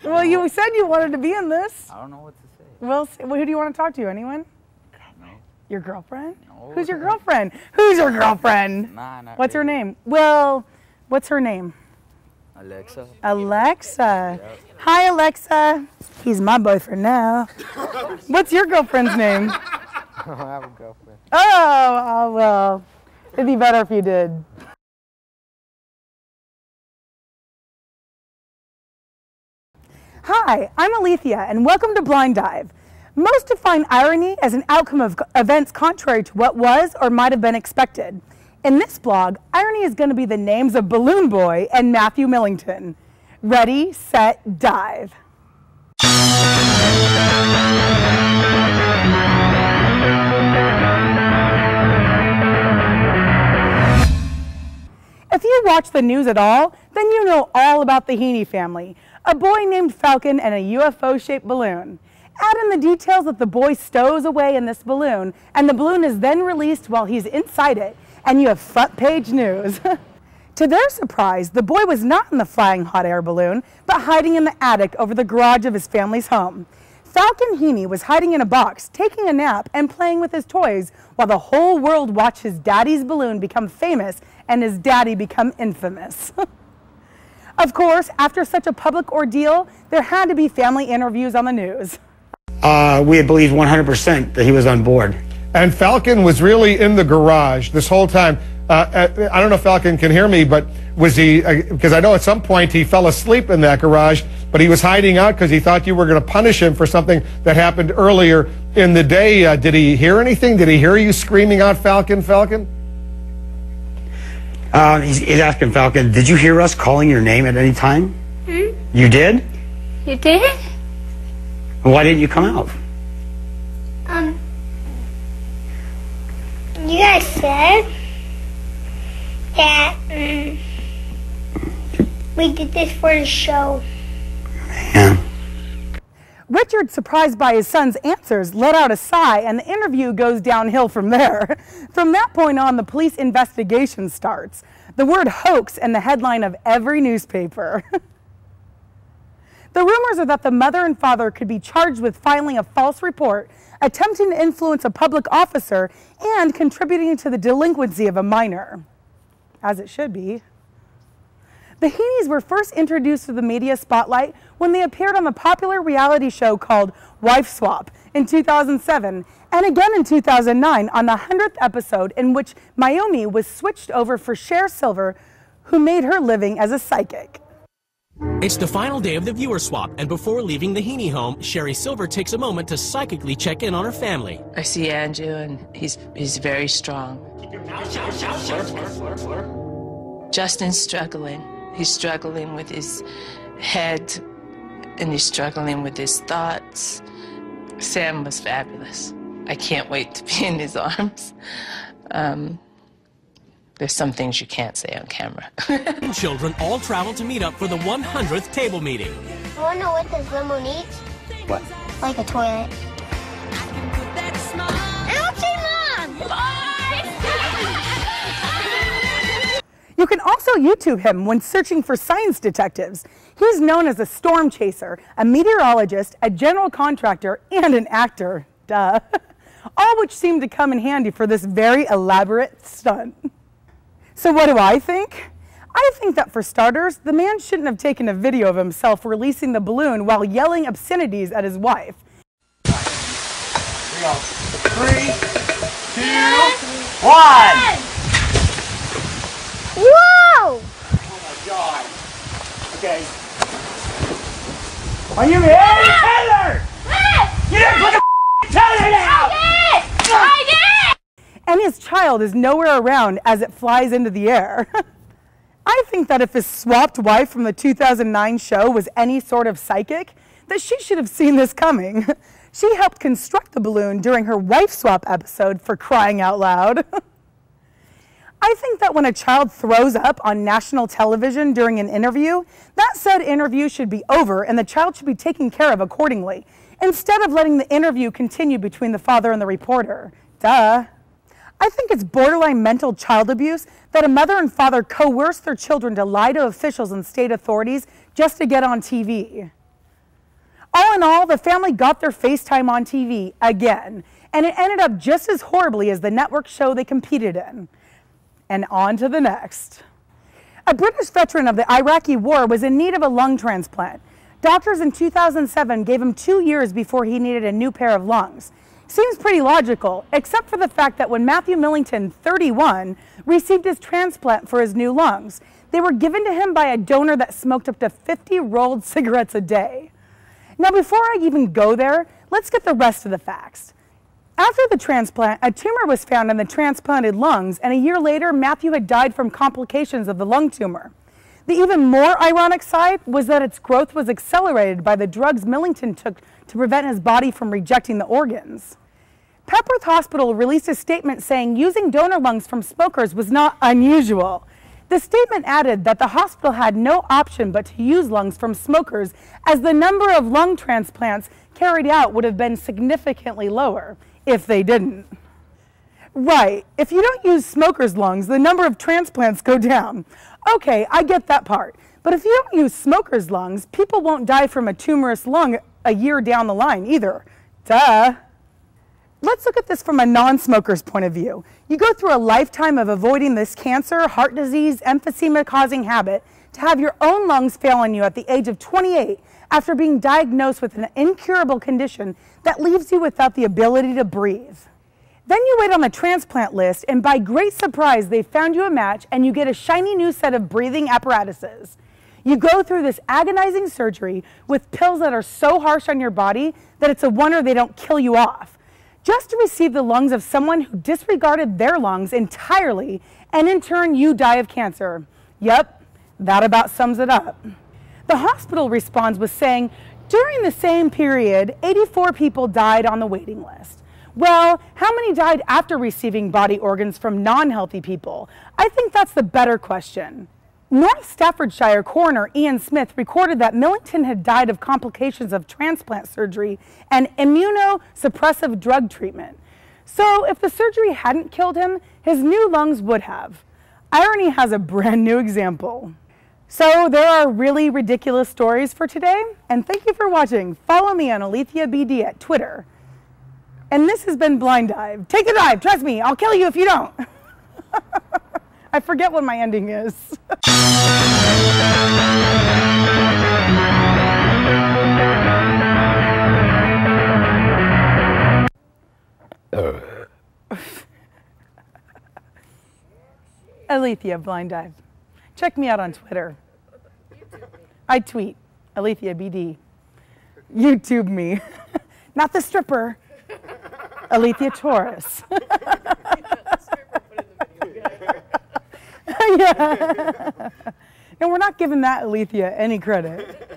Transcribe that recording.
Well, you said you wanted to be in this. I don't know what to say. Well, who do you want to talk to? Anyone? No. Your girlfriend? No. Who's your girlfriend? Who's your girlfriend? Nah, not What's her really. name? Well, what's her name? Alexa. Alexa. Yep. Hi, Alexa. He's my boyfriend now. What's your girlfriend's name? I don't have a girlfriend. Oh, well, it'd be better if you did. Hi, I'm Alethea, and welcome to Blind Dive. Most define irony as an outcome of events contrary to what was or might have been expected. In this blog, irony is going to be the names of Balloon Boy and Matthew Millington. Ready, set, dive. If you watch the news at all, then you know all about the Heene family, a boy named Falcon and a UFO-shaped balloon. Add in the details that the boy stows away in this balloon, and the balloon is then released while he's inside it, and you have front page news. To their surprise, the boy was not in the flying hot air balloon, but hiding in the attic over the garage of his family's home. Falcon Heene was hiding in a box, taking a nap, and playing with his toys, while the whole world watched his daddy's balloon become famous and his daddy become infamous. Of course, after such a public ordeal, there had to be family interviews on the news. We had believed 100% that he was on board. And Falcon was really in the garage this whole time. I don't know if Falcon can hear me, but was he, because I know at some point he fell asleep in that garage, but he was hiding out because he thought you were going to punish him for something that happened earlier in the day. Did he hear anything? Did he hear you screaming out, Falcon, Falcon? He's asking Falcon, did you hear us calling your name at any time? Hmm? You did? You did? Why didn't you come out? You guys said that we did this for the show. Yeah. Richard, surprised by his son's answers, let out a sigh, and the interview goes downhill from there. From that point on, the police investigation starts. The word hoax in the headline of every newspaper. The rumors are that the mother and father could be charged with filing a false report, attempting to influence a public officer, and contributing to the delinquency of a minor. As it should be. The Heenes were first introduced to the media spotlight when they appeared on the popular reality show called Wife Swap in 2007, and again in 2009 on the 100th episode, in which Mayumi was switched over for Cher Silver, who made her living as a psychic. It's the final day of the viewer swap, and before leaving the Heene home, Sherry Silver takes a moment to psychically check in on her family. I see Andrew, and he's very strong. Justin's struggling. He's struggling with his head, and he's struggling with his thoughts. Sam was fabulous. I can't wait to be in his arms. There's some things you can't say on camera. Children all travel to meet up for the 100th table meeting. I want to know what this limo needs. What? Like a toilet. You can also YouTube him when searching for science detectives. He's known as a storm chaser, a meteorologist, a general contractor, and an actor. Duh. All which seem to come in handy for this very elaborate stunt. So what do I think? I think that for starters, the man shouldn't have taken a video of himself releasing the balloon while yelling obscenities at his wife. Here we go. 3, 2, 1! Whoa! Oh my God. Okay. Are you ready, Taylor? You didn't put the Taylor down! I did! And his child is nowhere around as it flies into the air. I think that if his swapped wife from the 2009 show was any sort of psychic, that she should have seen this coming. She helped construct the balloon during her wife swap episode, for crying out loud. I think that when a child throws up on national television during an interview, that said interview should be over and the child should be taken care of accordingly, instead of letting the interview continue between the father and the reporter. Duh. I think it's borderline mental child abuse that a mother and father coerce their children to lie to officials and state authorities just to get on TV. All in all, the family got their FaceTime on TV again, and it ended up just as horribly as the network show they competed in. And on to the next. A British veteran of the Iraqi war was in need of a lung transplant. Doctors in 2007 gave him 2 years before he needed a new pair of lungs. Seems pretty logical, except for the fact that when Matthew Millington, 31, received his transplant for his new lungs, they were given to him by a donor that smoked up to 50 rolled cigarettes a day. Now, before I even go there, let's get the rest of the facts. After the transplant, a tumor was found in the transplanted lungs, and a year later, Matthew had died from complications of the lung tumor. The even more ironic side was that its growth was accelerated by the drugs Millington took to prevent his body from rejecting the organs. Pepworth Hospital released a statement saying using donor lungs from smokers was not unusual. The statement added that the hospital had no option but to use lungs from smokers, as the number of lung transplants carried out would have been significantly lower if they didn't. Right, if you don't use smokers' lungs, the number of transplants go down. Okay, I get that part. But if you don't use smokers' lungs, people won't die from a tumorous lung a year down the line either. Duh. Let's look at this from a non-smoker's point of view. You go through a lifetime of avoiding this cancer, heart disease, emphysema-causing habit to have your own lungs fail on you at the age of 28 after being diagnosed with an incurable condition that leaves you without the ability to breathe. Then you wait on the transplant list, and by great surprise, they found you a match and you get a shiny new set of breathing apparatuses. You go through this agonizing surgery with pills that are so harsh on your body that it's a wonder they don't kill you off, just to receive the lungs of someone who disregarded their lungs entirely, and in turn you die of cancer. Yep, that about sums it up. The hospital responds with saying, during the same period, 84 people died on the waiting list. Well, how many died after receiving body organs from non-healthy people? I think that's the better question. North Staffordshire coroner Ian Smith recorded that Millington had died of complications of transplant surgery and immunosuppressive drug treatment. So if the surgery hadn't killed him, his new lungs would have. Irony has a brand new example. So there are really ridiculous stories for today, and thank you for watching. Follow me on Alethea BD at Twitter. And this has been Blind Dive. Take a dive, trust me, I'll kill you if you don't. I forget what my ending is. Alethea Blind Dive. Check me out on Twitter. I tweet, Alethea BD. YouTube me. Not the stripper. Alethea Taurus. Yeah. And we're not giving that Alethea any credit.